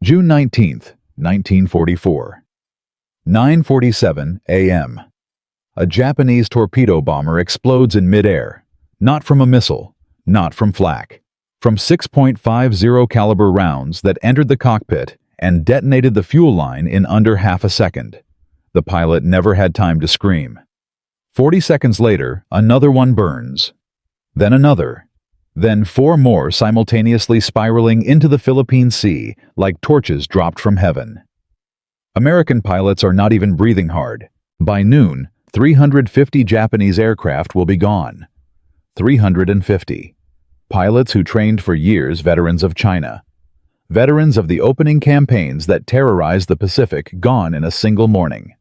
June 19, 1944. 9:47 a.m. A Japanese torpedo bomber explodes in midair, not from a missile, not from flak, from 6.50 caliber rounds that entered the cockpit and detonated the fuel line in under half a second. The pilot never had time to scream. 40 seconds later, another one burns. Then another. Then 4 more simultaneously spiraling into the Philippine Sea like torches dropped from heaven. American pilots are not even breathing hard. By noon, 350 Japanese aircraft will be gone. 350. Pilots who trained for years, veterans of China. Veterans of the opening campaigns that terrorized the Pacific, gone in a single morning.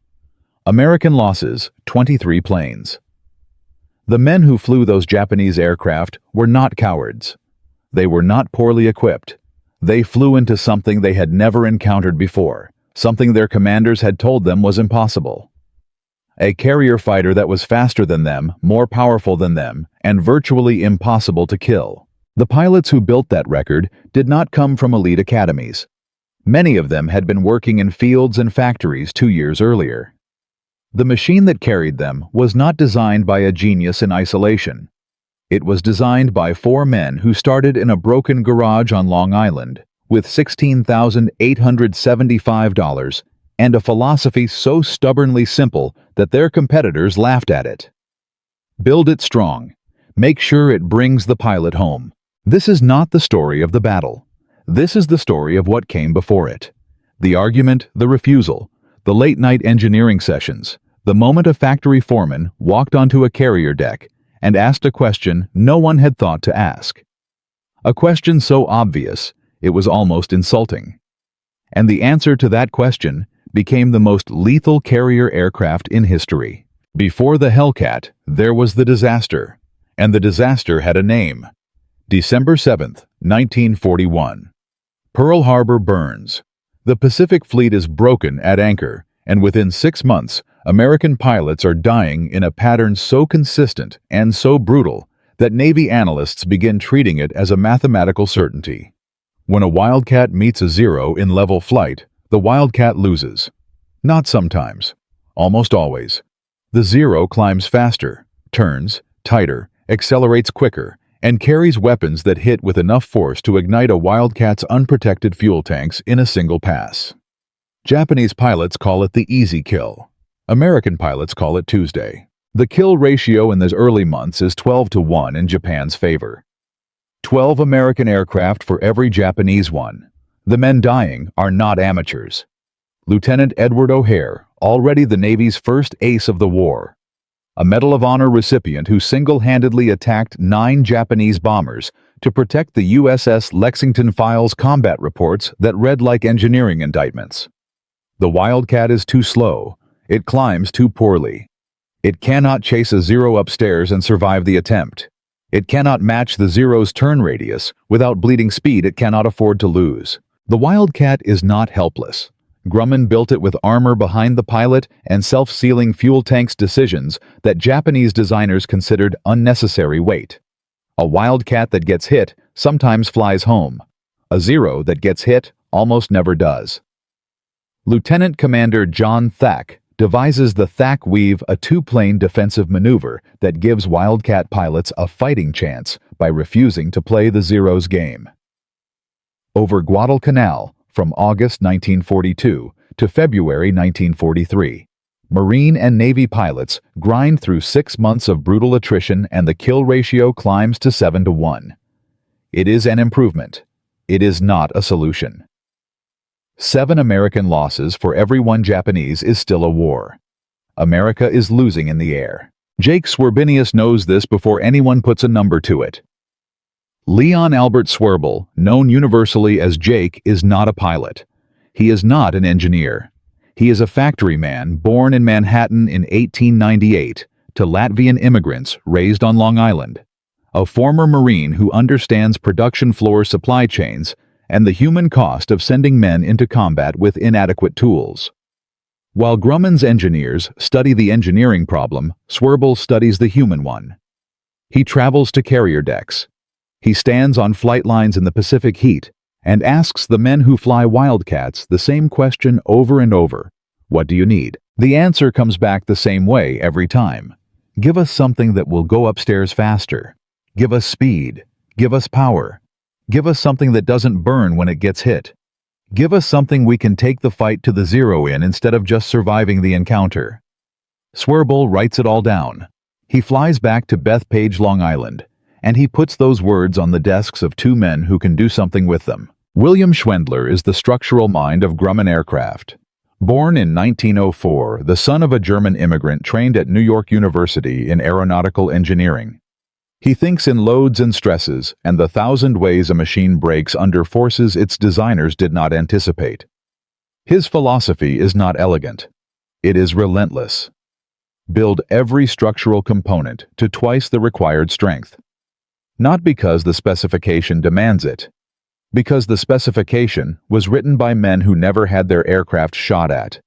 American losses, 23 planes. The men who flew those Japanese aircraft were not cowards. They were not poorly equipped. They flew into something they had never encountered before, something their commanders had told them was impossible. A carrier fighter that was faster than them, more powerful than them, and virtually impossible to kill. The pilots who built that record did not come from elite academies. Many of them had been working in fields and factories 2 years earlier. The machine that carried them was not designed by a genius in isolation. It was designed by 4 men who started in a broken garage on Long Island with $16,875 and a philosophy so stubbornly simple that their competitors laughed at it. Build it strong. Make sure it brings the pilot home. This is not the story of the battle. This is the story of what came before it. The argument, the refusal, the late-night engineering sessions, the moment a factory foreman walked onto a carrier deck and asked a question no one had thought to ask. A question so obvious, it was almost insulting. And the answer to that question became the most lethal carrier aircraft in history. Before the Hellcat, there was the disaster, and the disaster had a name. December 7th, 1941. Pearl Harbor burns. The Pacific Fleet is broken at anchor, and within 6 months, American pilots are dying in a pattern so consistent and so brutal that Navy analysts begin treating it as a mathematical certainty. When a Wildcat meets a Zero in level flight, the Wildcat loses. Not sometimes. Almost always. The Zero climbs faster, turns, tighter, accelerates quicker, and carries weapons that hit with enough force to ignite a Wildcat's unprotected fuel tanks in a single pass. Japanese pilots call it the easy kill. American pilots call it Tuesday. The kill ratio in those early months is 12-1 in Japan's favor. 12 American aircraft for every Japanese one. The men dying are not amateurs. Lieutenant Edward O'Hare, already the Navy's first ace of the war. A Medal of Honor recipient who single-handedly attacked 9 Japanese bombers to protect the USS Lexington files combat reports that read like engineering indictments. The Wildcat is too slow. It climbs too poorly. It cannot chase a Zero upstairs and survive the attempt. It cannot match the Zero's turn radius. Without bleeding speed, it cannot afford to lose. The Wildcat is not helpless. Grumman built it with armor behind the pilot and self-sealing fuel tanks decisions that Japanese designers considered unnecessary weight. A Wildcat that gets hit sometimes flies home. A Zero that gets hit almost never does. Lieutenant Commander John Thack devises the Thack Weave, a 2-plane defensive maneuver that gives Wildcat pilots a fighting chance by refusing to play the Zero's game. Over Guadalcanal, from August 1942 to February 1943, Marine and Navy pilots grind through 6 months of brutal attrition and the kill ratio climbs to 7-1. It is an improvement. It is not a solution. 7 American losses for every 1 Japanese is still a war. America is losing in the air. Jake Swerbinius knows this before anyone puts a number to it. Leon Albert Swerbel, known universally as Jake, is not a pilot. He is not an engineer. He is a factory man born in Manhattan in 1898 to Latvian immigrants raised on Long Island. A former Marine who understands production floor supply chains and the human cost of sending men into combat with inadequate tools. While Grumman's engineers study the engineering problem, Swerbel studies the human one. He travels to carrier decks. He stands on flight lines in the Pacific heat and asks the men who fly Wildcats the same question over and over. What do you need? The answer comes back the same way every time. Give us something that will go upstairs faster. Give us speed. Give us power. Give us something that doesn't burn when it gets hit. Give us something we can take the fight to the zero in instead of just surviving the encounter. Swearbull writes it all down. He flies back to Bethpage, Long Island, and he puts those words on the desks of two men who can do something with them. William Schwendler is the structural mind of Grumman Aircraft. Born in 1904, the son of a German immigrant trained at New York University in aeronautical engineering. He thinks in loads and stresses and the 1,000 ways a machine breaks under forces its designers did not anticipate. His philosophy is not elegant. It is relentless. Build every structural component to twice the required strength. Not because the specification demands it, because the specification was written by men who never had their aircraft shot at,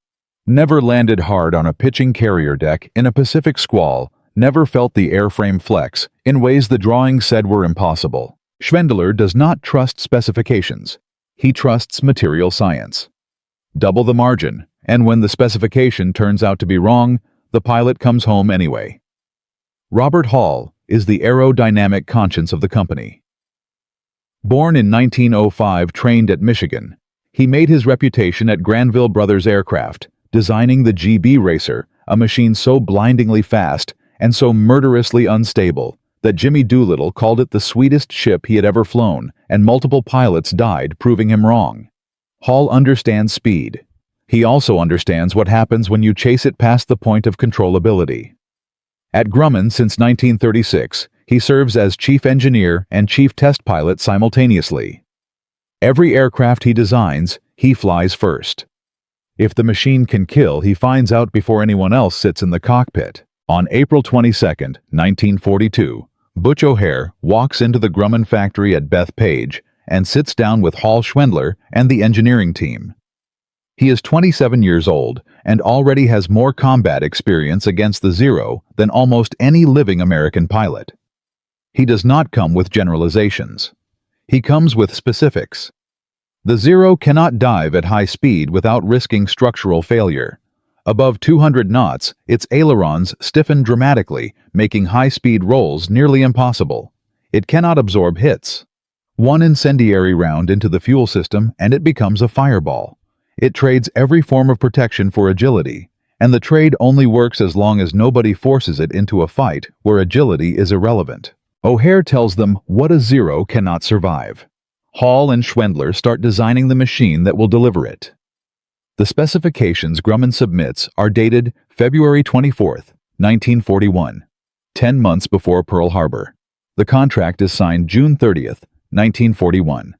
never landed hard on a pitching carrier deck in a Pacific squall, never felt the airframe flex in ways the drawings said were impossible. Schwendler does not trust specifications. He trusts material science. Double the margin, and when the specification turns out to be wrong, the pilot comes home anyway. Robert Hall is the aerodynamic conscience of the company. Born in 1905, trained at Michigan, he made his reputation at Granville Brothers Aircraft, designing the GB Racer, a machine so blindingly fast and so murderously unstable that Jimmy Doolittle called it the sweetest ship he had ever flown, and multiple pilots died proving him wrong. Hall understands speed. He also understands what happens when you chase it past the point of controllability. At Grumman since 1936, he serves as chief engineer and chief test pilot simultaneously. Every aircraft he designs, he flies first. If the machine can kill, he finds out before anyone else sits in the cockpit. On April 22, 1942, Butch O'Hare walks into the Grumman factory at Bethpage and sits down with Hall Schwendler and the engineering team. He is 27 years old and already has more combat experience against the Zero than almost any living American pilot. He does not come with generalizations. He comes with specifics. The Zero cannot dive at high speed without risking structural failure. Above 200 knots, its ailerons stiffen dramatically, making high-speed rolls nearly impossible. It cannot absorb hits. One incendiary round into the fuel system and it becomes a fireball. It trades every form of protection for agility, and the trade only works as long as nobody forces it into a fight where agility is irrelevant. O'Hare tells them what a Zero cannot survive. Hall and Schwendler start designing the machine that will deliver it. The specifications Grumman submits are dated February 24, 1941, 10 months before Pearl Harbor. The contract is signed June 30, 1941.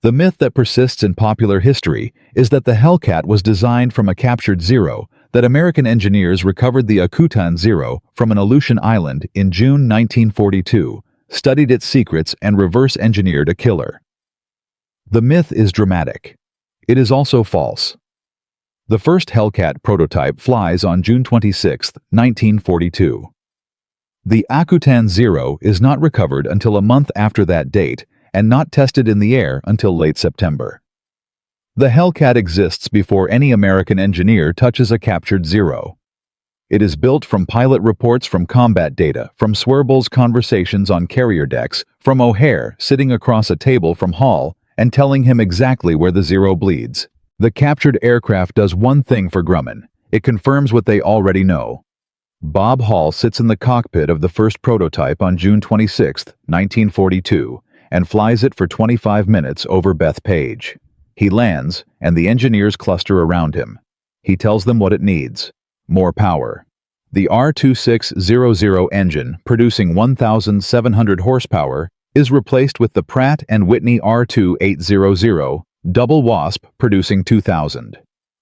The myth that persists in popular history is that the Hellcat was designed from a captured Zero, that American engineers recovered the Akutan Zero from an Aleutian island in June 1942, studied its secrets, and reverse-engineered a killer. The myth is dramatic. It is also false. The first Hellcat prototype flies on June 26, 1942. The Akutan Zero is not recovered until a month after that date and not tested in the air until late September. The Hellcat exists before any American engineer touches a captured Zero. It is built from pilot reports, from combat data, from Swearbull's conversations on carrier decks, from O'Hare sitting across a table from Hall and telling him exactly where the Zero bleeds. The captured aircraft does one thing for Grumman. It confirms what they already know. Bob Hall sits in the cockpit of the first prototype on June 26, 1942, and flies it for 25 minutes over Bethpage. He lands, and the engineers cluster around him. He tells them what it needs: more power. The R2600 engine, producing 1,700 horsepower, is replaced with the Pratt & Whitney R2800 double Wasp, producing 2,000.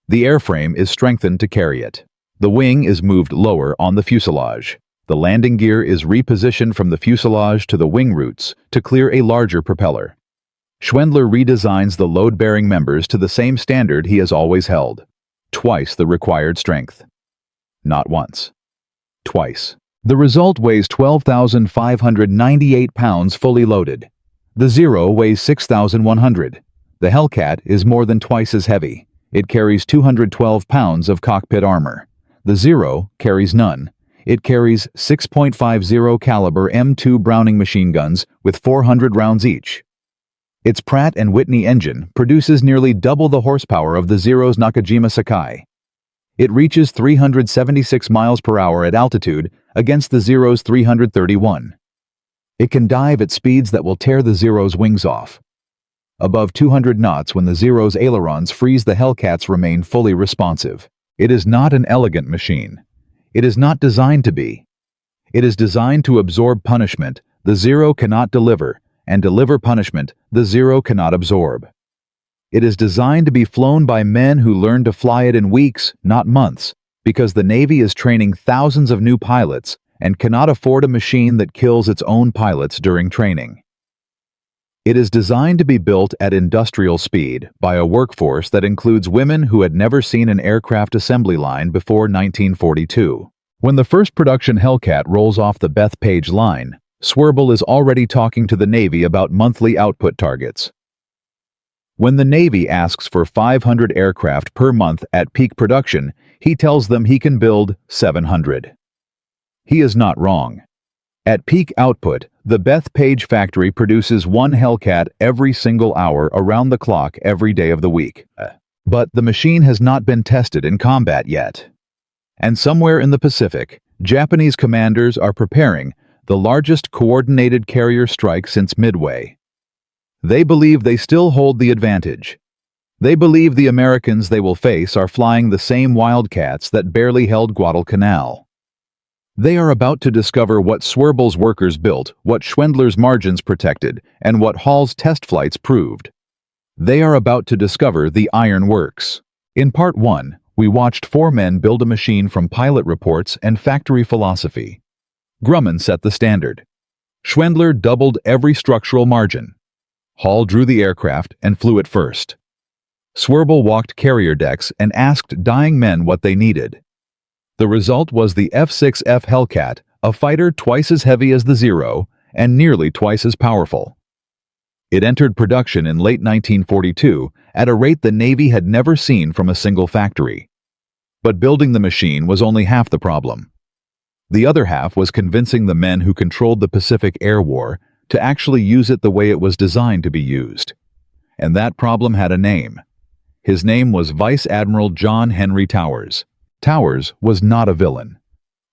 The airframe is strengthened to carry it. The wing is moved lower on the fuselage. The landing gear is repositioned from the fuselage to the wing roots to clear a larger propeller. Schwendler redesigns the load-bearing members to the same standard he has always held: twice the required strength. Not once. Twice. The result weighs 12,598 pounds fully loaded. The Zero weighs 6,100. The Hellcat is more than twice as heavy. It carries 212 pounds of cockpit armor. The Zero carries none. It carries 6.50 caliber M2 Browning machine guns with 400 rounds each. Its Pratt & Whitney engine produces nearly double the horsepower of the Zero's Nakajima Sakai. It reaches 376 miles per hour at altitude against the Zero's 331. It can dive at speeds that will tear the Zero's wings off. Above 200 knots when the Zero's ailerons freeze, the Hellcats remain fully responsive. It is not an elegant machine. It is not designed to be. It is designed to absorb punishment the Zero cannot deliver, and deliver punishment the Zero cannot absorb. It is designed to be flown by men who learn to fly it in weeks, not months, because the Navy is training thousands of new pilots and cannot afford a machine that kills its own pilots during training. It is designed to be built at industrial speed by a workforce that includes women who had never seen an aircraft assembly line before 1942. When the first production Hellcat rolls off the Bethpage line, Swerble is already talking to the Navy about monthly output targets. When the Navy asks for 500 aircraft per month at peak production, he tells them he can build 700. He is not wrong. At peak output, the Bethpage factory produces one Hellcat every single hour around the clock every day of the week. But the machine has not been tested in combat yet. And somewhere in the Pacific, Japanese commanders are preparing the largest coordinated carrier strike since Midway. They believe they still hold the advantage. They believe the Americans they will face are flying the same Wildcats that barely held Guadalcanal. They are about to discover what Swerble's workers built, what Schwendler's margins protected, and what Hall's test flights proved. They are about to discover the Iron Works. In Part 1, we watched 4 men build a machine from pilot reports and factory philosophy. Grumman set the standard. Schwendler doubled every structural margin. Hall drew the aircraft and flew it first. Swerble walked carrier decks and asked dying men what they needed. The result was the F6F Hellcat, a fighter twice as heavy as the Zero and nearly twice as powerful. It entered production in late 1942 at a rate the Navy had never seen from a single factory. But building the machine was only half the problem. The other half was convincing the men who controlled the Pacific Air War to actually use it the way it was designed to be used. And that problem had a name. His name was Vice Admiral John Henry Towers. Towers was not a villain.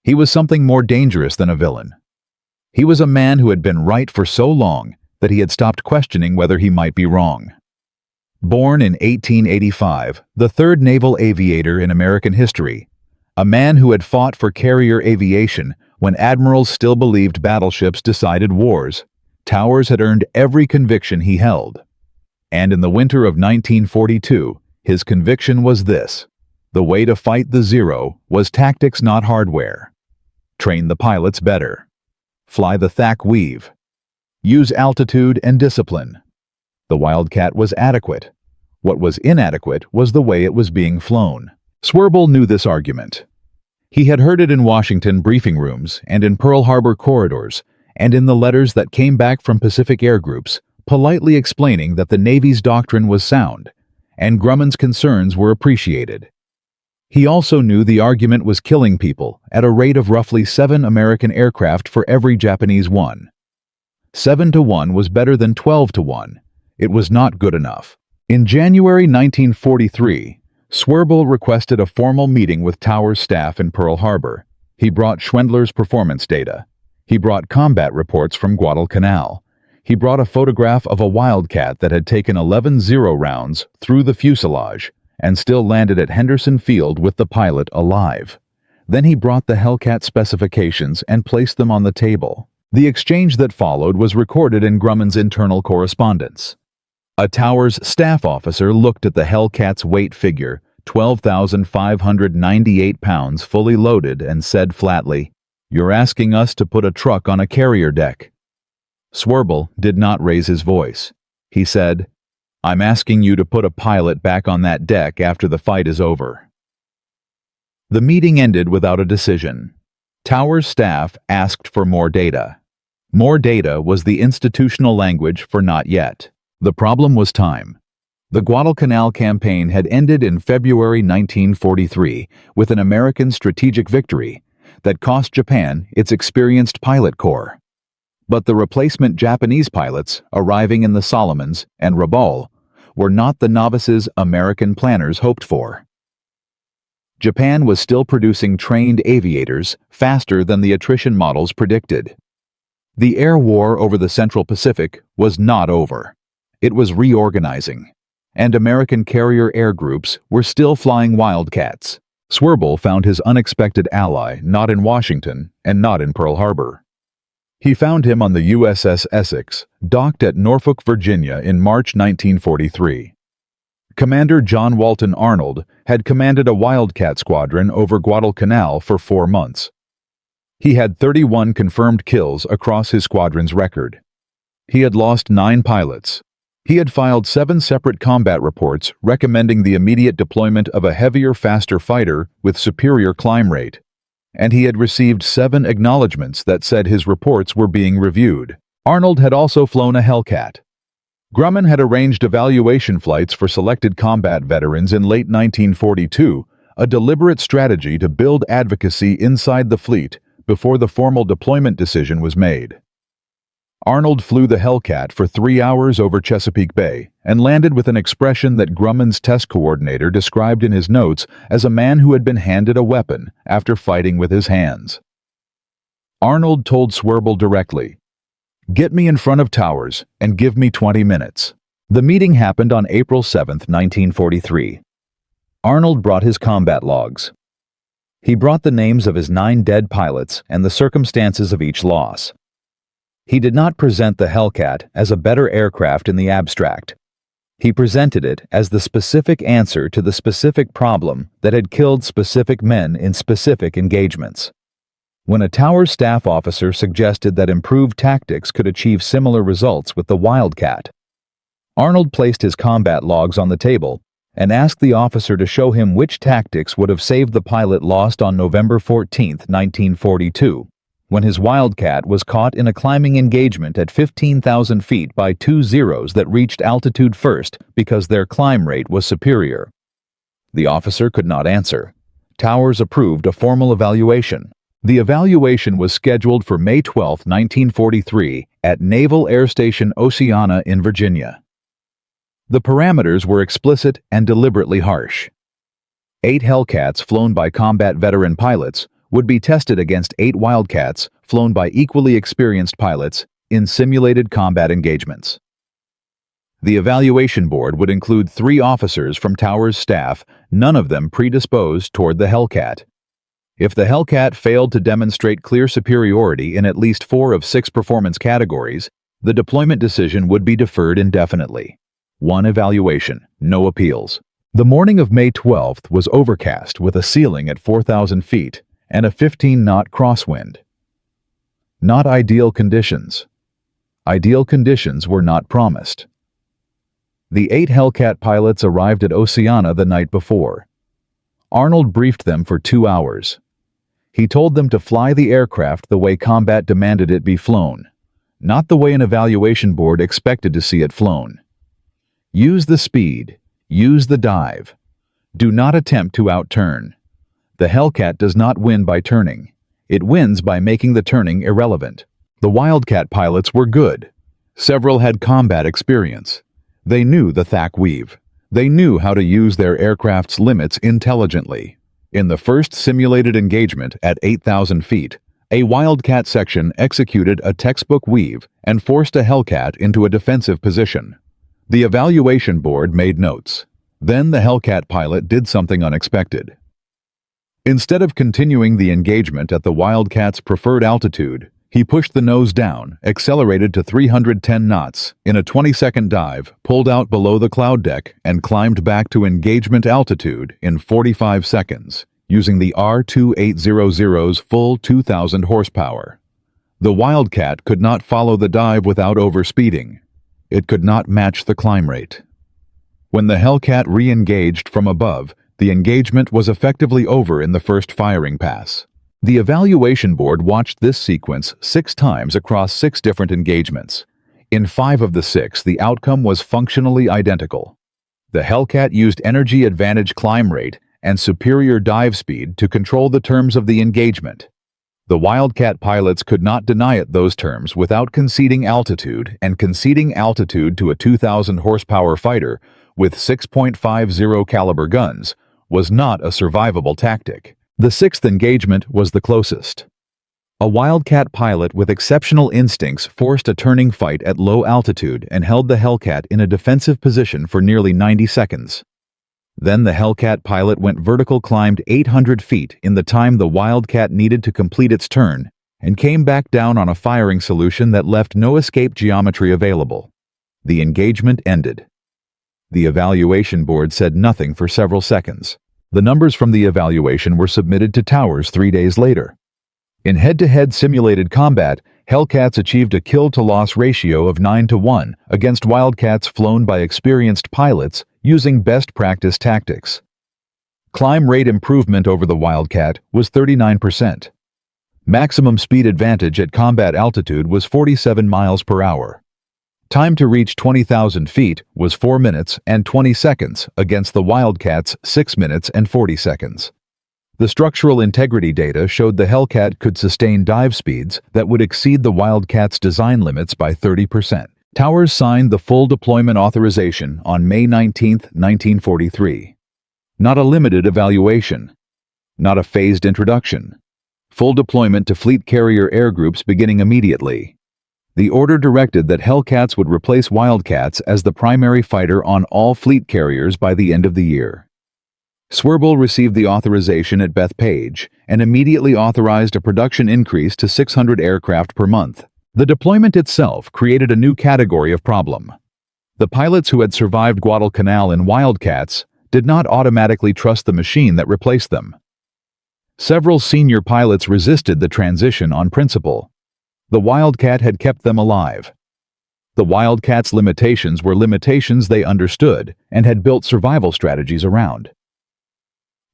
He was something more dangerous than a villain. He was a man who had been right for so long that he had stopped questioning whether he might be wrong. Born in 1885, the third naval aviator in American history, a man who had fought for carrier aviation when admirals still believed battleships decided wars, Towers had earned every conviction he held. And in the winter of 1942, his conviction was this: the way to fight the Zero was tactics, not hardware. Train the pilots better. Fly the Thack Weave. Use altitude and discipline. The Wildcat was adequate. What was inadequate was the way it was being flown. Swerble knew this argument. He had heard it in Washington briefing rooms and in Pearl Harbor corridors and in the letters that came back from Pacific Air Groups, politely explaining that the Navy's doctrine was sound and Grumman's concerns were appreciated. He also knew the argument was killing people at a rate of roughly 7 American aircraft for every Japanese one. 7 to 1 was better than 12 to 1. It was not good enough. In January 1943, Swerble requested a formal meeting with Towers' staff in Pearl Harbor. He brought Schwendler's performance data. He brought combat reports from Guadalcanal. He brought a photograph of a Wildcat that had taken 11 Zero rounds through the fuselage and still landed at Henderson Field with the pilot alive. Then he brought the Hellcat specifications and placed them on the table. The exchange that followed was recorded in Grumman's internal correspondence. A Towers staff officer looked at the Hellcat's weight figure, 12,598 pounds fully loaded, and said flatly, "You're asking us to put a truck on a carrier deck." Swerble did not raise his voice. He said, "I'm asking you to put a pilot back on that deck after the fight is over." The meeting ended without a decision. Towers' staff asked for more data. More data was the institutional language for not yet. The problem was time. The Guadalcanal campaign had ended in February 1943 with an American strategic victory that cost Japan its experienced pilot corps. But the replacement Japanese pilots arriving in the Solomons and Rabaul were not the novices American planners hoped for. Japan was still producing trained aviators faster than the attrition models predicted. The air war over the Central Pacific was not over. It was reorganizing, and American carrier air groups were still flying Wildcats. Swerble found his unexpected ally not in Washington and not in Pearl Harbor. He found him on the USS Essex, docked at Norfolk, Virginia in March 1943. Commander John Walton Arnold had commanded a Wildcat squadron over Guadalcanal for 4 months. He had 31 confirmed kills across his squadron's record. He had lost 9 pilots. He had filed 7 separate combat reports recommending the immediate deployment of a heavier, faster fighter with superior climb rate. And he had received 7 acknowledgments that said his reports were being reviewed. Arnold had also flown a Hellcat. Grumman had arranged evaluation flights for selected combat veterans in late 1942, a deliberate strategy to build advocacy inside the fleet before the formal deployment decision was made. Arnold flew the Hellcat for 3 hours over Chesapeake Bay and landed with an expression that Grumman's test coordinator described in his notes as a man who had been handed a weapon after fighting with his hands. Arnold told Swerble directly, "Get me in front of Towers and give me 20 minutes." The meeting happened on April 7, 1943. Arnold brought his combat logs. He brought the names of his 9 dead pilots and the circumstances of each loss. He did not present the Hellcat as a better aircraft in the abstract. He presented it as the specific answer to the specific problem that had killed specific men in specific engagements. When a Towers staff officer suggested that improved tactics could achieve similar results with the Wildcat, Arnold placed his combat logs on the table and asked the officer to show him which tactics would have saved the pilot lost on November 14, 1942, when his Wildcat was caught in a climbing engagement at 15,000 feet by 2 Zeros that reached altitude first because their climb rate was superior. The officer could not answer. Towers approved a formal evaluation. The evaluation was scheduled for May 12, 1943, at Naval Air Station Oceana in Virginia. The parameters were explicit and deliberately harsh. 8 Hellcats flown by combat veteran pilots would be tested against 8 Wildcats flown by equally experienced pilots in simulated combat engagements. The evaluation board would include 3 officers from Towers' staff, none of them predisposed toward the Hellcat. If the Hellcat failed to demonstrate clear superiority in at least 4 of 6 performance categories, the deployment decision would be deferred indefinitely. 1 evaluation, no appeals. The morning of May 12th was overcast with a ceiling at 4,000 feet and a 15-knot crosswind. Not ideal conditions. Ideal conditions were not promised. The 8 Hellcat pilots arrived at Oceana the night before. Arnold briefed them for 2 hours. He told them to fly the aircraft the way combat demanded it be flown, not the way an evaluation board expected to see it flown. Use the speed, use the dive. Do not attempt to outturn. The Hellcat does not win by turning. It wins by making the turning irrelevant. The Wildcat pilots were good. Several had combat experience. They knew the THAC weave. They knew how to use their aircraft's limits intelligently. In the first simulated engagement at 8,000 feet, a Wildcat section executed a textbook weave and forced a Hellcat into a defensive position. The evaluation board made notes. Then the Hellcat pilot did something unexpected. Instead of continuing the engagement at the Wildcat's preferred altitude, he pushed the nose down, accelerated to 310 knots, in a 20-second dive, pulled out below the cloud deck, and climbed back to engagement altitude in 45 seconds, using the R-2800's full 2,000 horsepower. The Wildcat could not follow the dive without overspeeding. It could not match the climb rate. When the Hellcat re-engaged from above, the engagement was effectively over in the first firing pass. The evaluation board watched this sequence 6 times across 6 different engagements. In 5 of the 6, the outcome was functionally identical. The Hellcat used energy advantage climb rate and superior dive speed to control the terms of the engagement. The Wildcat pilots could not deny it those terms without conceding altitude, and conceding altitude to a 2,000 horsepower fighter with 6.50 caliber guns was not a survivable tactic. The 6th engagement was the closest. A Wildcat pilot with exceptional instincts forced a turning fight at low altitude and held the Hellcat in a defensive position for nearly 90 seconds. Then the Hellcat pilot went vertical, climbed 800 feet in the time the Wildcat needed to complete its turn, and came back down on a firing solution that left no escape geometry available. The engagement ended. The evaluation board said nothing for several seconds. The numbers from the evaluation were submitted to Towers 3 days later. In head-to-head simulated combat, Hellcats achieved a kill-to-loss ratio of 9-to-1 against Wildcats flown by experienced pilots using best practice tactics. Climb rate improvement over the Wildcat was 39%. Maximum speed advantage at combat altitude was 47 miles per hour. Time to reach 20,000 feet was 4 minutes and 20 seconds against the Wildcat's 6 minutes and 40 seconds. The structural integrity data showed the Hellcat could sustain dive speeds that would exceed the Wildcat's design limits by 30%. Towers signed the full deployment authorization on May 19, 1943. Not a limited evaluation. Not a phased introduction. Full deployment to fleet carrier air groups beginning immediately. The order directed that Hellcats would replace Wildcats as the primary fighter on all fleet carriers by the end of the year. Swirbul received the authorization at Bethpage and immediately authorized a production increase to 600 aircraft per month. The deployment itself created a new category of problem. The pilots who had survived Guadalcanal in Wildcats did not automatically trust the machine that replaced them. Several senior pilots resisted the transition on principle. The Wildcat had kept them alive. The Wildcat's limitations were limitations they understood and had built survival strategies around.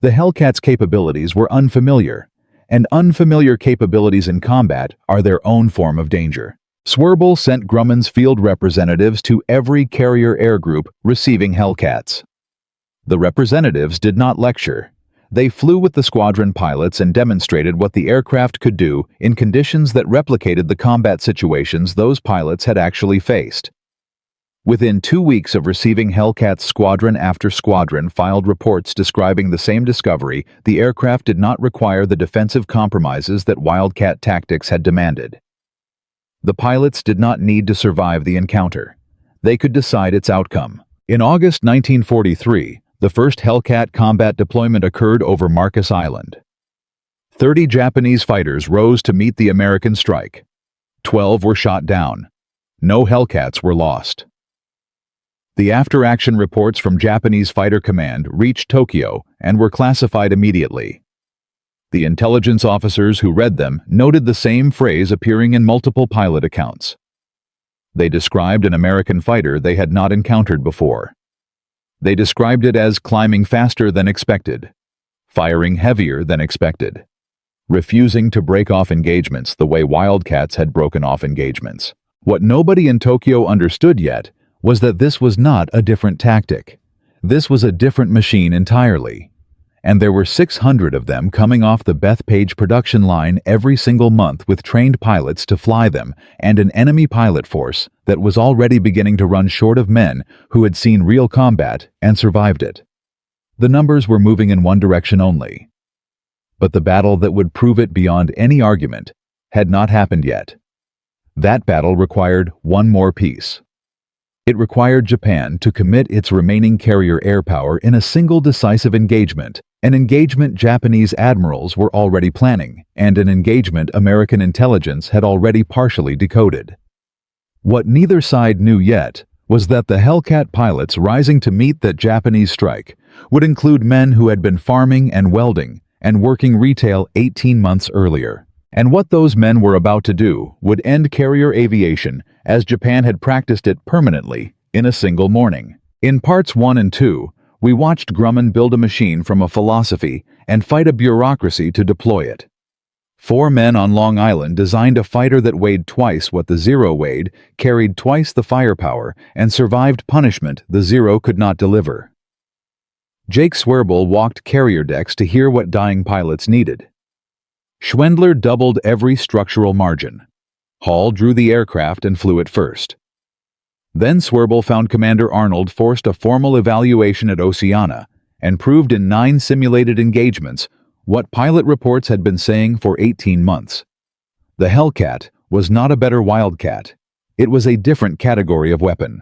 The Hellcat's capabilities were unfamiliar, and unfamiliar capabilities in combat are their own form of danger. Swirbul sent Grumman's field representatives to every carrier air group receiving Hellcats. The representatives did not lecture. They flew with the squadron pilots and demonstrated what the aircraft could do in conditions that replicated the combat situations those pilots had actually faced. Within 2 weeks of receiving Hellcats, squadron after squadron filed reports describing the same discovery. The aircraft did not require the defensive compromises that Wildcat tactics had demanded. The pilots did not need to survive the encounter. They could decide its outcome. In August 1943, the first Hellcat combat deployment occurred over Marcus Island. 30 Japanese fighters rose to meet the American strike. 12 were shot down. No Hellcats were lost. The after-action reports from Japanese Fighter Command reached Tokyo and were classified immediately. The intelligence officers who read them noted the same phrase appearing in multiple pilot accounts. They described an American fighter they had not encountered before. They described it as climbing faster than expected, firing heavier than expected, refusing to break off engagements the way Wildcats had broken off engagements. What nobody in Tokyo understood yet was that this was not a different tactic. This was a different machine entirely. And there were 600 of them coming off the Bethpage production line every single month with trained pilots to fly them and an enemy pilot force that was already beginning to run short of men who had seen real combat and survived it. The numbers were moving in one direction only. But the battle that would prove it beyond any argument had not happened yet. That battle required one more piece. It required Japan to commit its remaining carrier air power in a single decisive engagement, an engagement Japanese admirals were already planning, and an engagement American intelligence had already partially decoded. What neither side knew yet was that the Hellcat pilots rising to meet that Japanese strike would include men who had been farming and welding and working retail 18 months earlier. And what those men were about to do would end carrier aviation as Japan had practiced it permanently in a single morning. In parts 1 and 2, we watched Grumman build a machine from a philosophy and fight a bureaucracy to deploy it. 4 men on Long Island designed a fighter that weighed twice what the Zero weighed, carried twice the firepower, and survived punishment the Zero could not deliver. Jake Swearbull walked carrier decks to hear what dying pilots needed. Schwendler doubled every structural margin. Hall drew the aircraft and flew it first. Then Swearbull found Commander Arnold forced a formal evaluation at Oceana and proved in 9 simulated engagements what pilot reports had been saying for 18 months. The Hellcat was not a better Wildcat. It was a different category of weapon.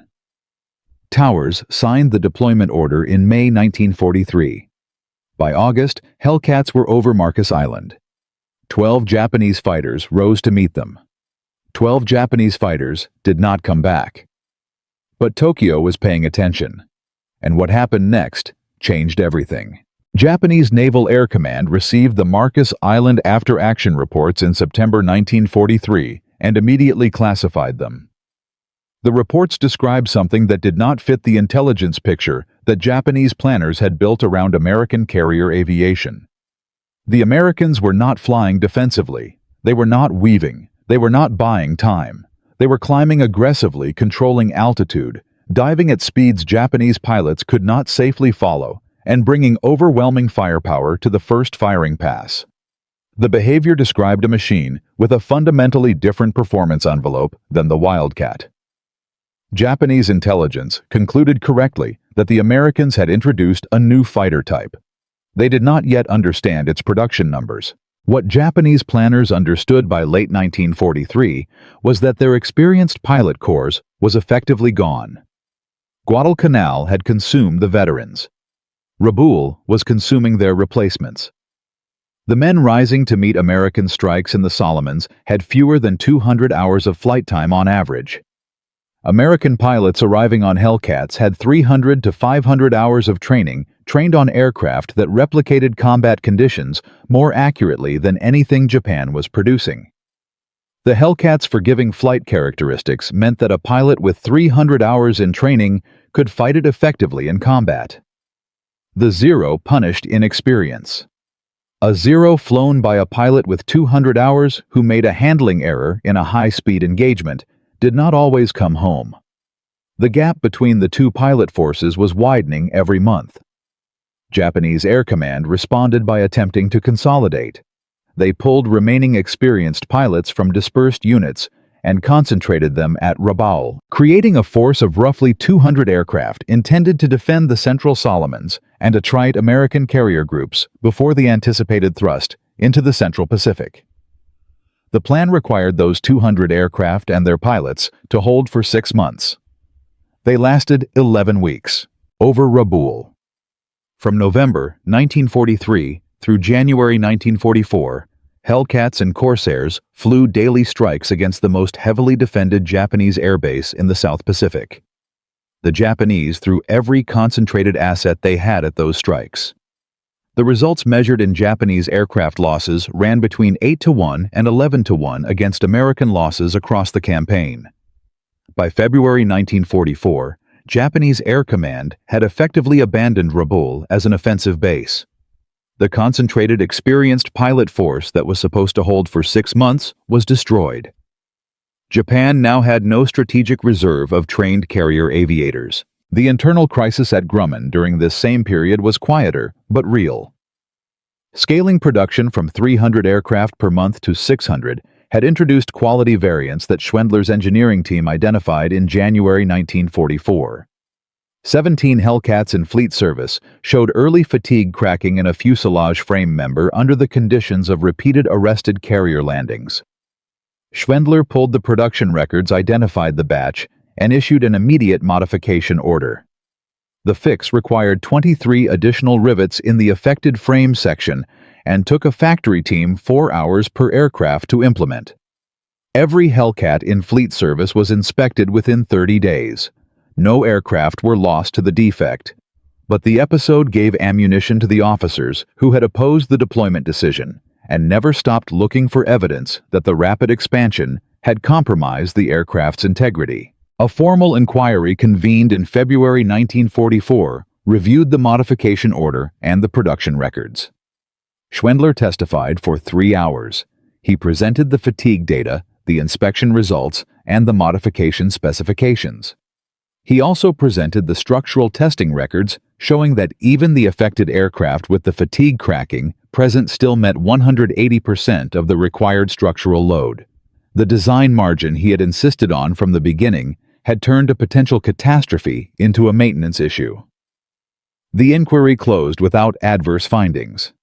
Towers signed the deployment order in May 1943. By August, Hellcats were over Marcus Island. 12 Japanese fighters rose to meet them. 12 Japanese fighters did not come back. But Tokyo was paying attention, and what happened next changed everything. Japanese Naval Air Command received the Marcus Island after-action reports in September 1943 and immediately classified them. The reports described something that did not fit the intelligence picture that Japanese planners had built around American carrier aviation. The Americans were not flying defensively. They were not weaving. They were not buying time. They were climbing aggressively, controlling altitude, diving at speeds Japanese pilots could not safely follow, and bringing overwhelming firepower to the first firing pass. The behavior described a machine with a fundamentally different performance envelope than the Wildcat. Japanese intelligence concluded correctly that the Americans had introduced a new fighter type. They did not yet understand its production numbers. What Japanese planners understood by late 1943 was that their experienced pilot corps was effectively gone. Guadalcanal had consumed the veterans. Rabaul was consuming their replacements. The men rising to meet American strikes in the Solomons had fewer than 200 hours of flight time on average. American pilots arriving on Hellcats had 300 to 500 hours of training trained on aircraft that replicated combat conditions more accurately than anything Japan was producing. The Hellcat's forgiving flight characteristics meant that a pilot with 300 hours in training could fight it effectively in combat. The Zero punished inexperience. A Zero flown by a pilot with 200 hours who made a handling error in a high-speed engagement did not always come home. The gap between the two pilot forces was widening every month. Japanese Air Command responded by attempting to consolidate. They pulled remaining experienced pilots from dispersed units and concentrated them at Rabaul, creating a force of roughly 200 aircraft intended to defend the Central Solomons and attrite American carrier groups before the anticipated thrust into the Central Pacific. The plan required those 200 aircraft and their pilots to hold for 6 months. They lasted 11 weeks, over Rabaul. From November 1943 through January 1944, Hellcats and Corsairs flew daily strikes against the most heavily defended Japanese airbase in the South Pacific. The Japanese threw every concentrated asset they had at those strikes. The results measured in Japanese aircraft losses ran between 8-1 and 11-1 against American losses across the campaign. By February 1944, Japanese Air Command had effectively abandoned Rabaul as an offensive base. The concentrated, experienced pilot force that was supposed to hold for 6 months was destroyed. Japan now had no strategic reserve of trained carrier aviators. The internal crisis at Grumman during this same period was quieter, but real. Scaling production from 300 aircraft per month to 600 had introduced quality variants that Schwendler's engineering team identified in January 1944. 17 Hellcats in fleet service showed early fatigue cracking in a fuselage frame member under the conditions of repeated arrested carrier landings. Schwendler pulled the production records, identified the batch, and issued an immediate modification order. The fix required 23 additional rivets in the affected frame section and took a factory team 4 hours per aircraft to implement. Every Hellcat in fleet service was inspected within 30 days. No aircraft were lost to the defect. But the episode gave ammunition to the officers who had opposed the deployment decision and never stopped looking for evidence that the rapid expansion had compromised the aircraft's integrity. A formal inquiry convened in February 1944 reviewed the modification order and the production records. Schwendler testified for 3 hours. He presented the fatigue data, the inspection results, and the modification specifications. He also presented the structural testing records showing that even the affected aircraft with the fatigue cracking present still met 180% of the required structural load. The design margin he had insisted on from the beginning had turned a potential catastrophe into a maintenance issue. The inquiry closed without adverse findings.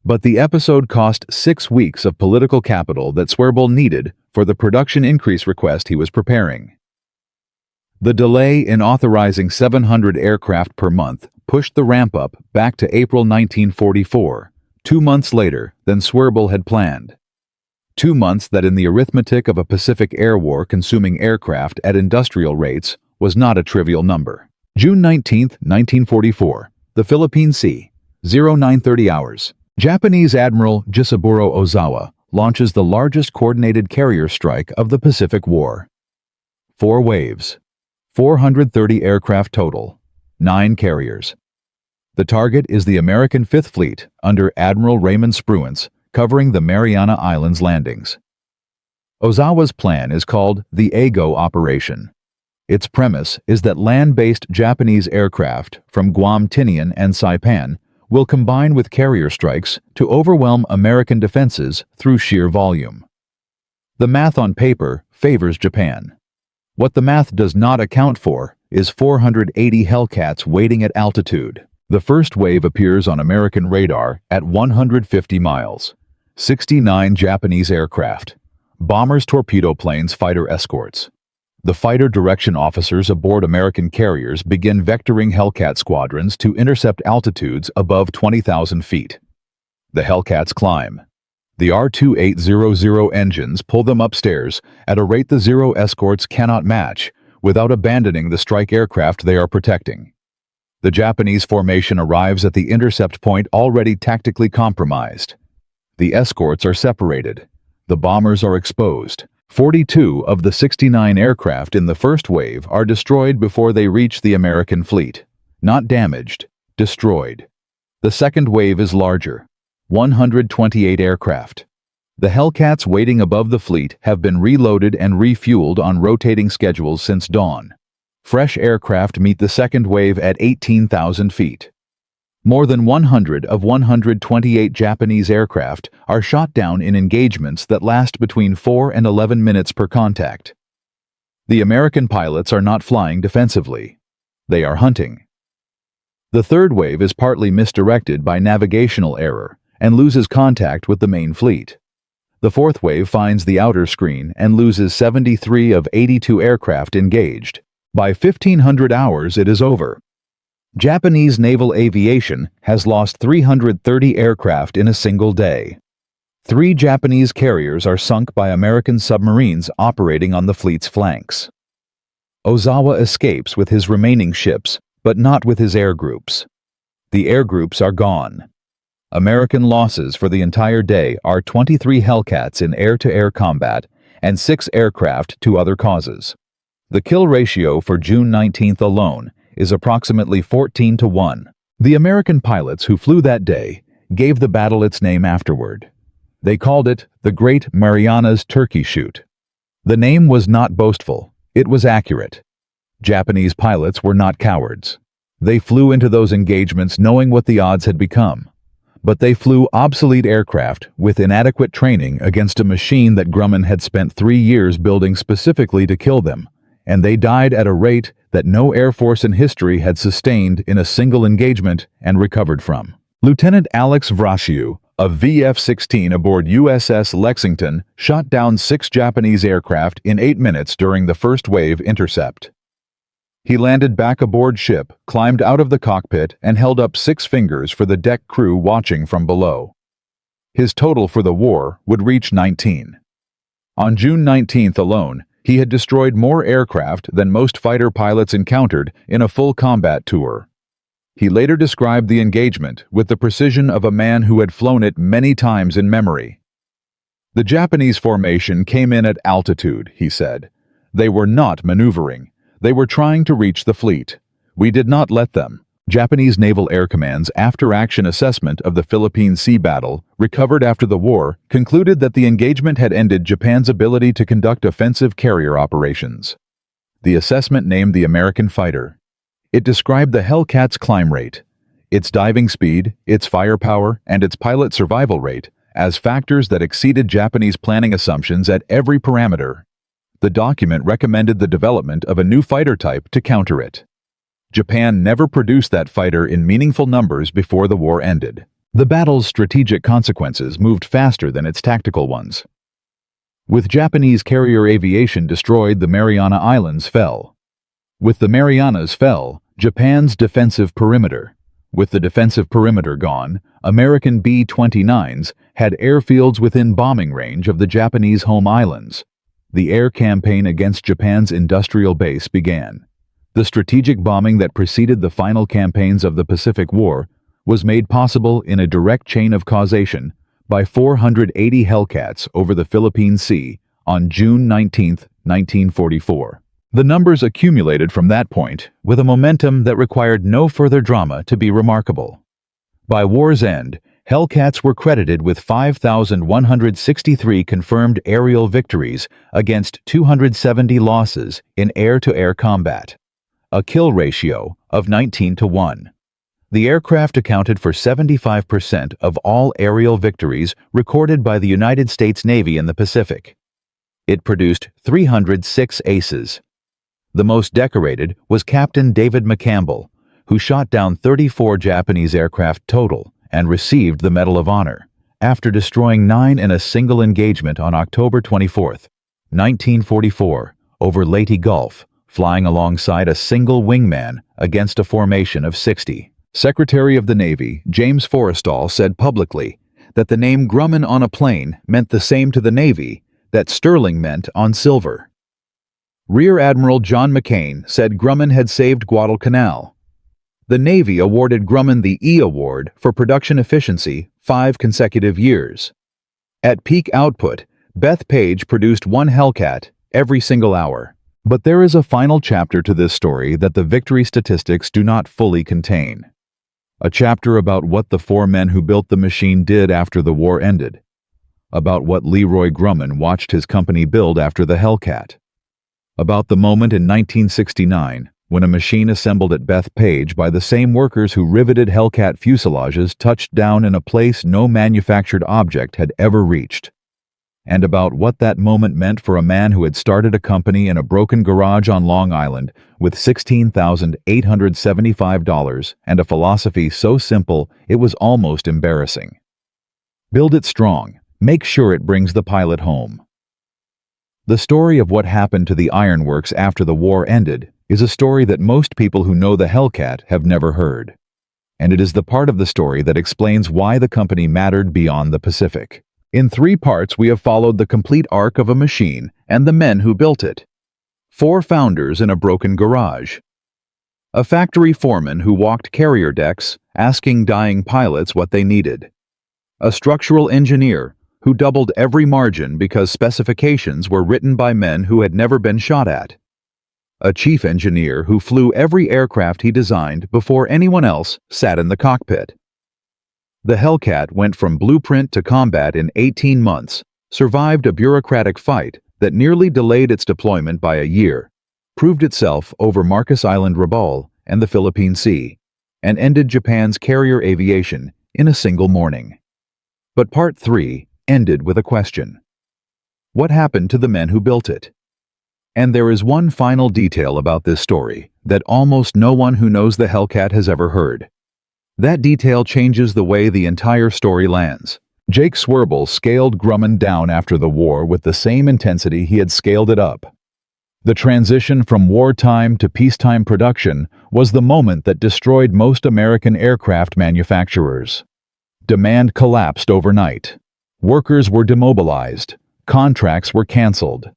But the episode cost 6 weeks of political capital that Swerbel needed for the production increase request he was preparing. The delay in authorizing 700 aircraft per month pushed the ramp-up back to April 1944, 2 months later than Swerbel had planned. 2 months that in the arithmetic of a Pacific Air War consuming aircraft at industrial rates was not a trivial number. June 19, 1944, the Philippine Sea, 0930 hours. Japanese Admiral Jisaburo Ozawa launches the largest coordinated carrier strike of the Pacific War. 4 waves. 430 aircraft total. 9 carriers. The target is the American Fifth Fleet under Admiral Raymond Spruance, covering the Mariana Islands landings. Ozawa's plan is called the AGO operation. Its premise is that land-based Japanese aircraft from Guam, Tinian, and Saipan will combine with carrier strikes to overwhelm American defenses through sheer volume. The math on paper favors Japan. What the math does not account for is 480 Hellcats waiting at altitude. The first wave appears on American radar at 150 miles. 69 Japanese aircraft. Bombers, torpedo planes, fighter escorts. The fighter direction officers aboard American carriers begin vectoring Hellcat squadrons to intercept altitudes above 20,000 feet. The Hellcats climb. The R-2800 engines pull them upstairs at a rate the Zero escorts cannot match without abandoning the strike aircraft they are protecting. The Japanese formation arrives at the intercept point already tactically compromised. The escorts are separated. The bombers are exposed. 42 of the 69 aircraft in the first wave are destroyed before they reach the American fleet. Not damaged, destroyed. The second wave is larger. 128 aircraft. The Hellcats waiting above the fleet have been reloaded and refueled on rotating schedules since dawn. Fresh aircraft meet the second wave at 18,000 feet. More than 100 of 128 Japanese aircraft are shot down in engagements that last between 4 and 11 minutes per contact. The American pilots are not flying defensively. They are hunting. The third wave is partly misdirected by navigational error and loses contact with the main fleet. The fourth wave finds the outer screen and loses 73 of 82 aircraft engaged. By 1500 hours, it is over. Japanese naval aviation has lost 330 aircraft in a single day. 3 Japanese carriers are sunk by American submarines operating on the fleet's flanks. Ozawa escapes with his remaining ships, but not with his air groups. The air groups are gone. American losses for the entire day are 23 Hellcats in air-to-air combat and 6 aircraft to other causes. The kill ratio for June 19th alone is approximately 14-1. The American pilots who flew that day gave the battle its name afterward. They called it the Great Marianas Turkey Shoot. The name was not boastful, it was accurate. Japanese pilots were not cowards. They flew into those engagements knowing what the odds had become. But they flew obsolete aircraft with inadequate training against a machine that Grumman had spent 3 years building specifically to kill them, and they died at a rate that no Air Force in history had sustained in a single engagement and recovered from. Lieutenant Alex Vrasiu, a VF-16 aboard USS Lexington, shot down 6 Japanese aircraft in 8 minutes during the first wave intercept. He landed back aboard ship, climbed out of the cockpit, and held up 6 fingers for the deck crew watching from below. His total for the war would reach 19. On June 19th alone, he had destroyed more aircraft than most fighter pilots encountered in a full combat tour. He later described the engagement with the precision of a man who had flown it many times in memory. The Japanese formation came in at altitude, he said. They were not maneuvering. They were trying to reach the fleet. We did not let them. Japanese Naval Air Command's after-action assessment of the Philippine Sea battle, recovered after the war, concluded that the engagement had ended Japan's ability to conduct offensive carrier operations. The assessment named the American fighter. It described the Hellcat's climb rate, its diving speed, its firepower, and its pilot survival rate as factors that exceeded Japanese planning assumptions at every parameter. The document recommended the development of a new fighter type to counter it. Japan never produced that fighter in meaningful numbers before the war ended. The battle's strategic consequences moved faster than its tactical ones. With Japanese carrier aviation destroyed, the Mariana Islands fell. With the Marianas fell, Japan's defensive perimeter. With the defensive perimeter gone, American B-29s had airfields within bombing range of the Japanese home islands. The air campaign against Japan's industrial base began. The strategic bombing that preceded the final campaigns of the Pacific War was made possible in a direct chain of causation by 480 Hellcats over the Philippine Sea on June 19, 1944. The numbers accumulated from that point with a momentum that required no further drama to be remarkable. By war's end, Hellcats were credited with 5,163 confirmed aerial victories against 270 losses in air-to-air combat, a kill ratio of 19-1. The aircraft accounted for 75% of all aerial victories recorded by the United States Navy in the Pacific. It produced 306 aces. The most decorated was Captain David McCampbell, who shot down 34 Japanese aircraft total and received the Medal of Honor, after destroying 9 in a single engagement on October 24, 1944, over Leyte Gulf, flying alongside a single wingman against a formation of 60. Secretary of the Navy James Forrestal said publicly that the name Grumman on a plane meant the same to the Navy that sterling meant on silver. Rear Admiral John McCain said Grumman had saved Guadalcanal. The Navy awarded Grumman the E Award for production efficiency 5 consecutive years. At peak output, Bethpage produced 1 Hellcat every single hour. But there is a final chapter to this story that the victory statistics do not fully contain. A chapter about what the 4 men who built the machine did after the war ended. About what Leroy Grumman watched his company build after the Hellcat. About the moment in 1969 when a machine assembled at Bethpage by the same workers who riveted Hellcat fuselages touched down in a place no manufactured object had ever reached. And about what that moment meant for a man who had started a company in a broken garage on Long Island with $16,875 and a philosophy so simple it was almost embarrassing. Build it strong. Make sure it brings the pilot home. The story of what happened to the ironworks after the war ended is a story that most people who know the Hellcat have never heard. And it is the part of the story that explains why the company mattered beyond the Pacific. In 3 parts, we have followed the complete arc of a machine and the men who built it. 4 founders in a broken garage. A factory foreman who walked carrier decks, asking dying pilots what they needed. A structural engineer who doubled every margin because specifications were written by men who had never been shot at. A chief engineer who flew every aircraft he designed before anyone else sat in the cockpit. The Hellcat went from blueprint to combat in 18 months, survived a bureaucratic fight that nearly delayed its deployment by a year, proved itself over Marcus Island Rabaul and the Philippine Sea, and ended Japan's carrier aviation in a single morning. But Part 3 ended with a question. What happened to the men who built it? And there is one final detail about this story that almost no one who knows the Hellcat has ever heard. That detail changes the way the entire story lands. Jake Swerble scaled Grumman down after the war with the same intensity he had scaled it up. The transition from wartime to peacetime production was the moment that destroyed most American aircraft manufacturers. Demand collapsed overnight. Workers were demobilized. Contracts were canceled.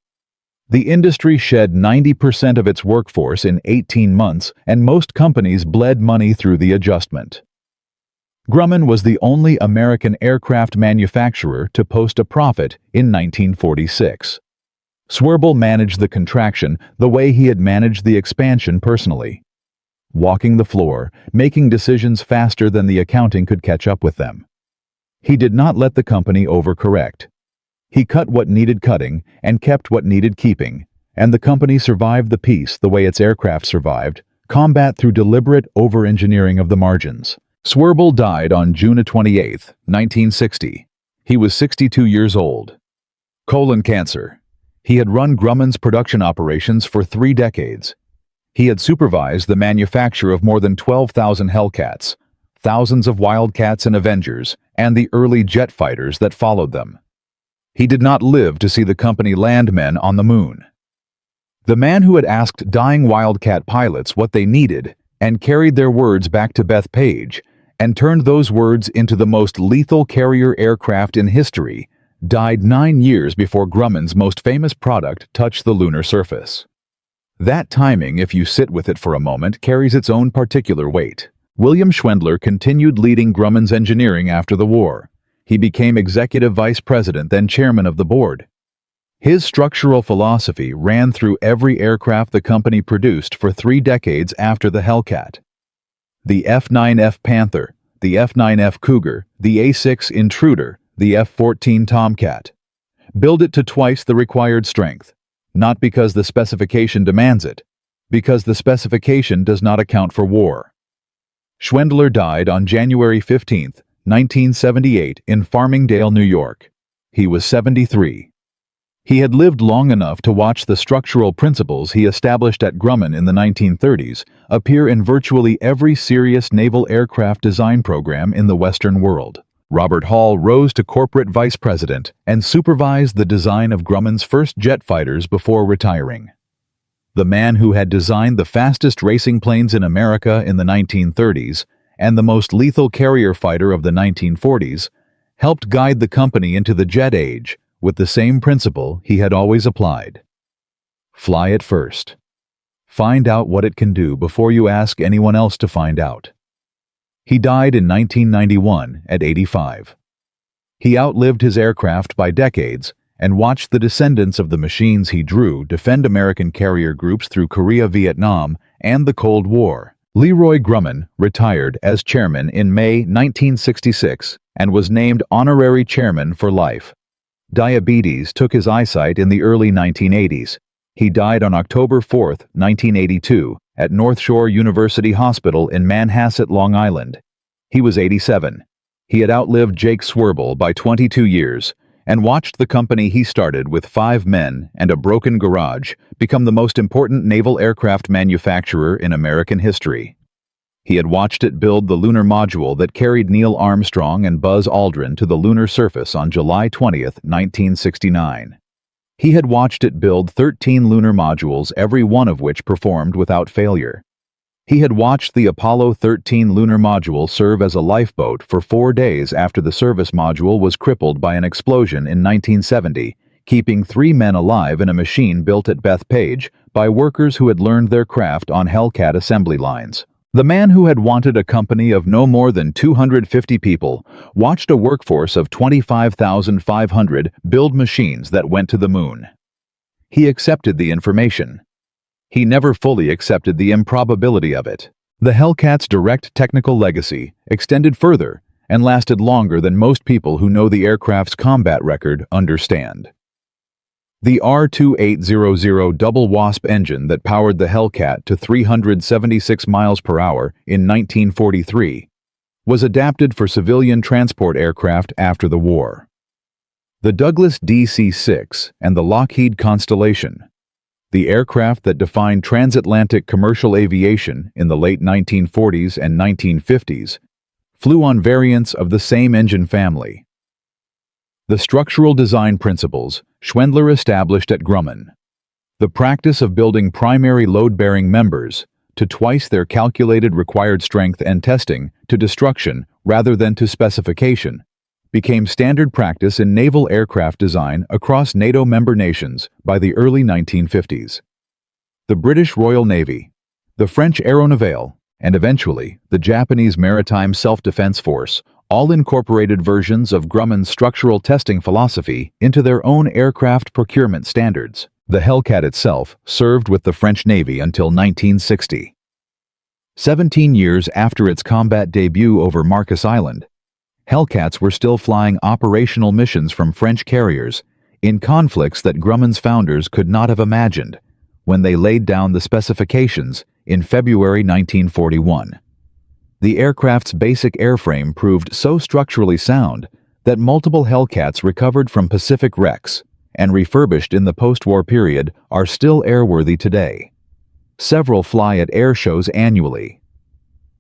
The industry shed 90% of its workforce in 18 months, and most companies bled money through the adjustment. Grumman was the only American aircraft manufacturer to post a profit in 1946. Swerble managed the contraction the way he had managed the expansion personally. walking the floor, making decisions faster than the accounting could catch up with them. He did not let the company overcorrect. He cut what needed cutting and kept what needed keeping, and the company survived the peace the way its aircraft survived, combat through deliberate over-engineering of the margins. Swerbel died on June 28, 1960. He was 62 years old. Colon cancer. He had run Grumman's production operations for 3 decades. He had supervised the manufacture of more than 12,000 Hellcats, thousands of Wildcats and Avengers, and the early jet fighters that followed them. He did not live to see the company land men on the moon. The man who had asked dying Wildcat pilots what they needed and carried their words back to Bethpage and turned those words into the most lethal carrier aircraft in history died 9 years before Grumman's most famous product touched the lunar surface. That timing, if you sit with it for a moment, carries its own particular weight. William Schwendler continued leading Grumman's engineering after the war. He became executive vice president, then chairman of the board. His structural philosophy ran through every aircraft the company produced for 3 decades after the Hellcat. The F-9F Panther, the F-9F Cougar, the A-6 Intruder, the F-14 Tomcat. Build it to twice the required strength, not because the specification demands it, because the specification does not account for war. Schwendler died on January 15, 1978 in Farmingdale, New York. He was 73. He had lived long enough to watch the structural principles he established at Grumman in the 1930s appear in virtually every serious naval aircraft design program in the Western world. Robert Hall rose to corporate vice president and supervised the design of Grumman's first jet fighters before retiring. The man who had designed the fastest racing planes in America in the 1930s and the most lethal carrier fighter of the 1940s helped guide the company into the jet age with the same principle he had always applied. Fly it first. Find out what it can do before you ask anyone else to find out. He died in 1991 at 85. He outlived his aircraft by decades and watched the descendants of the machines he drew defend American carrier groups through Korea, Vietnam, and the Cold War. Leroy Grumman retired as chairman in May 1966 and was named honorary chairman for life. Diabetes took his eyesight in the early 1980s. He died on October 4, 1982, at North Shore University Hospital in Manhasset, Long Island. He was 87. He had outlived Jake Swerbel by 22 years and watched the company he started with 5 men and a broken garage become the most important naval aircraft manufacturer in American history. He had watched it build the lunar module that carried Neil Armstrong and Buzz Aldrin to the lunar surface on July 20, 1969. He had watched it build 13 lunar modules, every one of which performed without failure. He had watched the Apollo 13 lunar module serve as a lifeboat for 4 days after the service module was crippled by an explosion in 1970, keeping 3 men alive in a machine built at Bethpage by workers who had learned their craft on Hellcat assembly lines. The man who had wanted a company of no more than 250 people watched a workforce of 25,500 build machines that went to the moon. He accepted the information. He never fully accepted the improbability of it. The Hellcat's direct technical legacy extended further and lasted longer than most people who know the aircraft's combat record understand. The R2800 double WASP engine that powered the Hellcat to 376 miles per hour in 1943 was adapted for civilian transport aircraft after the war. The Douglas DC-6 and the Lockheed Constellation, the aircraft that defined transatlantic commercial aviation in the late 1940s and 1950s, flew on variants of the same engine family. The structural design principles Schwendler established at Grumman. The practice of building primary load-bearing members to twice their calculated required strength and testing to destruction rather than to specification became standard practice in naval aircraft design across NATO member nations by the early 1950s. The British Royal Navy, the French Aéronavale, and eventually the Japanese Maritime Self-Defense Force all incorporated versions of Grumman's structural testing philosophy into their own aircraft procurement standards. The Hellcat itself served with the French Navy until 1960. 17 years after its combat debut over Marcus Island, Hellcats were still flying operational missions from French carriers in conflicts that Grumman's founders could not have imagined when they laid down the specifications in February 1941. The aircraft's basic airframe proved so structurally sound that multiple Hellcats recovered from Pacific wrecks and refurbished in the post-war period are still airworthy today. Several fly at air shows annually.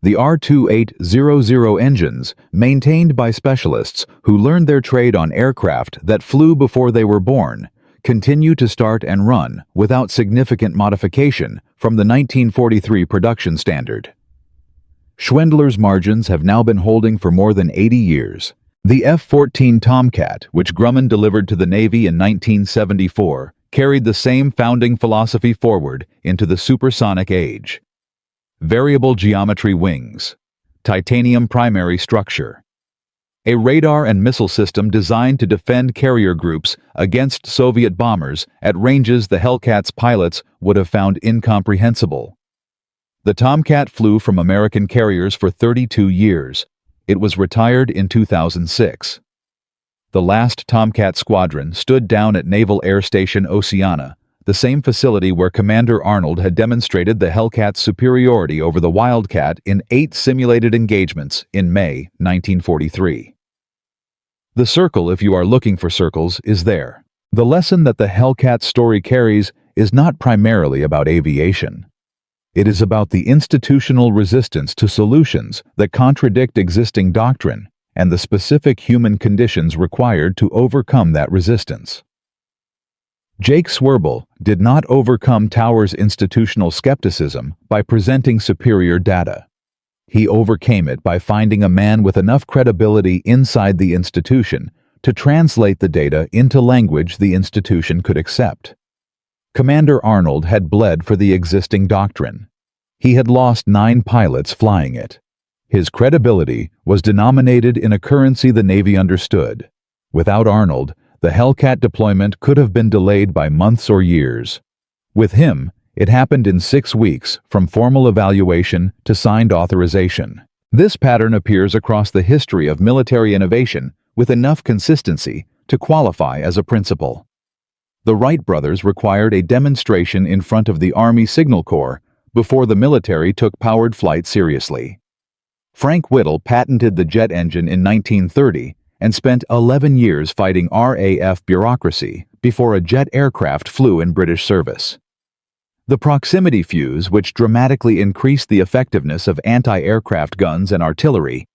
The R2800 engines, maintained by specialists who learned their trade on aircraft that flew before they were born, continue to start and run without significant modification from the 1943 production standard. Schwendler's margins have now been holding for more than 80 years. The F-14 Tomcat, which Grumman delivered to the Navy in 1974, carried the same founding philosophy forward into the supersonic age. Variable geometry wings, titanium primary structure, a radar and missile system designed to defend carrier groups against Soviet bombers at ranges the Hellcat's pilots would have found incomprehensible. The Tomcat flew from American carriers for 32 years. It was retired in 2006. The last Tomcat squadron stood down at Naval Air Station Oceana, the same facility where Commander Arnold had demonstrated the Hellcat's superiority over the Wildcat in 8 simulated engagements in May 1943. The circle, if you are looking for circles, is there. The lesson that the Hellcat story carries is not primarily about aviation. It is about the institutional resistance to solutions that contradict existing doctrine and the specific human conditions required to overcome that resistance. Jake Swerble did not overcome Tower's institutional skepticism by presenting superior data. He overcame it by finding a man with enough credibility inside the institution to translate the data into language the institution could accept. Commander Arnold had bled for the existing doctrine. He had lost 9 pilots flying it. His credibility was denominated in a currency the Navy understood. Without Arnold, the Hellcat deployment could have been delayed by months or years. With him, it happened in 6 weeks from formal evaluation to signed authorization. This pattern appears across the history of military innovation with enough consistency to qualify as a principle. The Wright brothers required a demonstration in front of the Army Signal Corps before the military took powered flight seriously. Frank Whittle patented the jet engine in 1930 and spent 11 years fighting RAF bureaucracy before a jet aircraft flew in British service. The proximity fuse, which dramatically increased the effectiveness of anti-aircraft guns and artillery,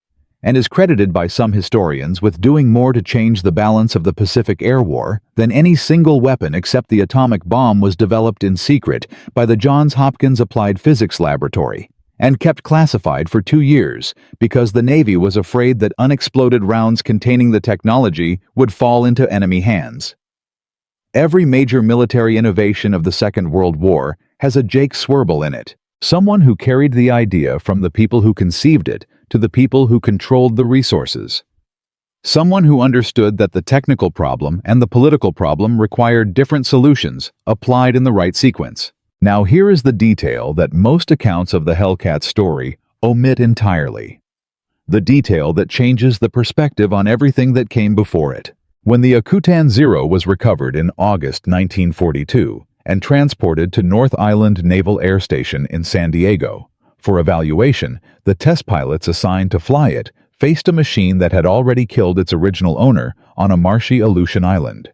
and is credited by some historians with doing more to change the balance of the Pacific Air War than any single weapon except the atomic bomb, was developed in secret by the Johns Hopkins Applied Physics Laboratory and kept classified for 2 years because the Navy was afraid that unexploded rounds containing the technology would fall into enemy hands. Every major military innovation of the Second World War has a Jake Swerble in it, someone who carried the idea from the people who conceived it to the people who controlled the resources. Someone who understood that the technical problem and the political problem required different solutions applied in the right sequence. Now here is the detail that most accounts of the Hellcat story omit entirely. The detail that changes the perspective on everything that came before it. When the Akutan Zero was recovered in August 1942 and transported to North Island Naval Air Station in San Diego, for evaluation, the test pilots assigned to fly it faced a machine that had already killed its original owner on a marshy Aleutian island.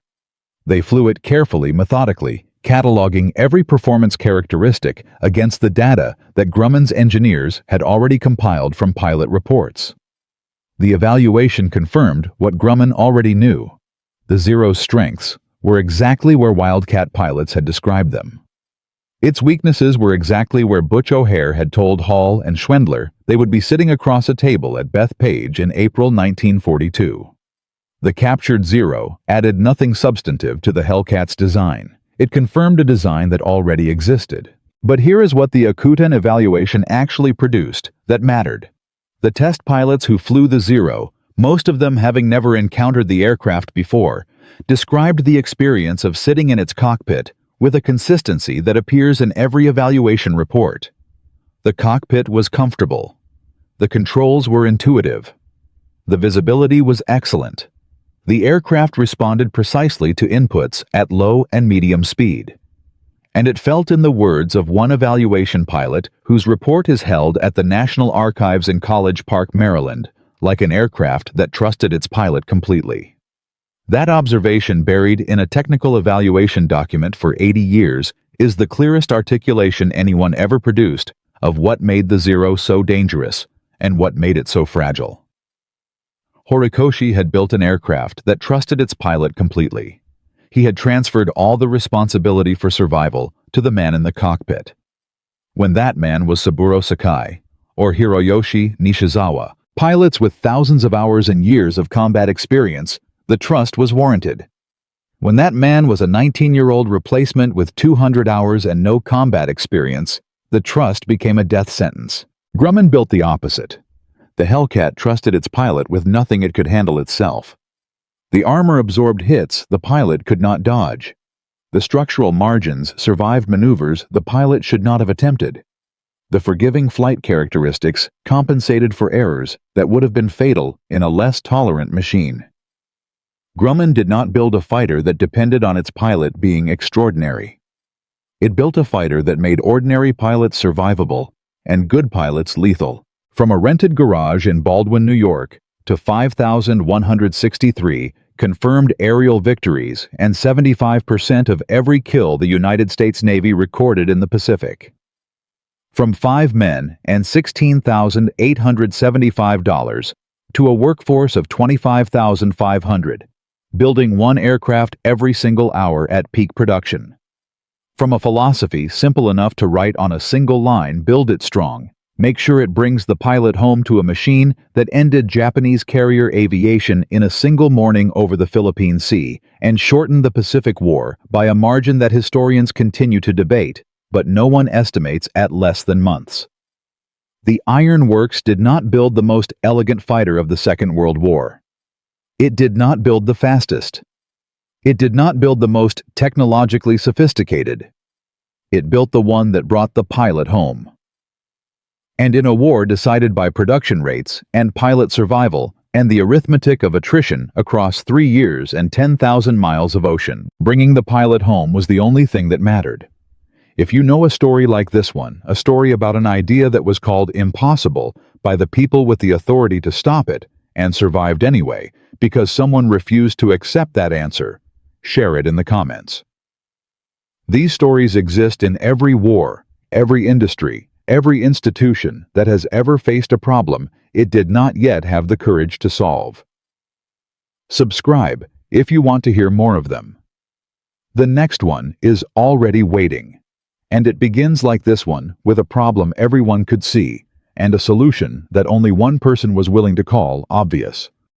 They flew it carefully, methodically, cataloging every performance characteristic against the data that Grumman's engineers had already compiled from pilot reports. The evaluation confirmed what Grumman already knew. The Zero's strengths were exactly where Wildcat pilots had described them. Its weaknesses were exactly where Butch O'Hare had told Hall and Schwendler they would be sitting across a table at Bethpage in April 1942. The captured Zero added nothing substantive to the Hellcat's design. It confirmed a design that already existed. But here is what the Akutan evaluation actually produced that mattered. The test pilots who flew the Zero, most of them having never encountered the aircraft before, described the experience of sitting in its cockpit with a consistency that appears in every evaluation report. The cockpit was comfortable. The controls were intuitive. The visibility was excellent. The aircraft responded precisely to inputs at low and medium speed. And it felt, in the words of one evaluation pilot whose report is held at the National Archives in College Park, Maryland, like an aircraft that trusted its pilot completely. That observation, buried in a technical evaluation document for 80 years, is the clearest articulation anyone ever produced of what made the Zero so dangerous and what made it so fragile. Horikoshi had built an aircraft that trusted its pilot completely. He had transferred all the responsibility for survival to the man in the cockpit. When that man was Saburo Sakai or Hiroyoshi Nishizawa, pilots with thousands of hours and years of combat experience, the trust was warranted. When that man was a 19-year-old replacement with 200 hours and no combat experience, the trust became a death sentence. Grumman built the opposite. The Hellcat trusted its pilot with nothing it could handle itself. The armor absorbed hits the pilot could not dodge. The structural margins survived maneuvers the pilot should not have attempted. The forgiving flight characteristics compensated for errors that would have been fatal in a less tolerant machine. Grumman did not build a fighter that depended on its pilot being extraordinary. It built a fighter that made ordinary pilots survivable and good pilots lethal. From a rented garage in Baldwin, New York, to 5,163 confirmed aerial victories and 75% of every kill the United States Navy recorded in the Pacific. From 5 men and $16,875 to a workforce of 25,500, building one aircraft every single hour at peak production. From a philosophy simple enough to write on a single line, build it strong. Make sure it brings the pilot home, to a machine that ended Japanese carrier aviation in a single morning over the Philippine Sea and shortened the Pacific War by a margin that historians continue to debate, but no one estimates at less than months. The Iron Works did not build the most elegant fighter of the Second World War. It did not build the fastest. It did not build the most technologically sophisticated. It built the one that brought the pilot home. And in a war decided by production rates and pilot survival and the arithmetic of attrition across 3 years and 10,000 miles of ocean, bringing the pilot home was the only thing that mattered. If you know a story like this one, a story about an idea that was called impossible by the people with the authority to stop it and survived anyway because someone refused to accept that answer, share it in the comments. These stories exist in every war, every industry, every institution that has ever faced a problem it did not yet have the courage to solve. Subscribe if you want to hear more of them. The next one is already waiting, and it begins like this one, with a problem everyone could see and a solution that only one person was willing to call obvious.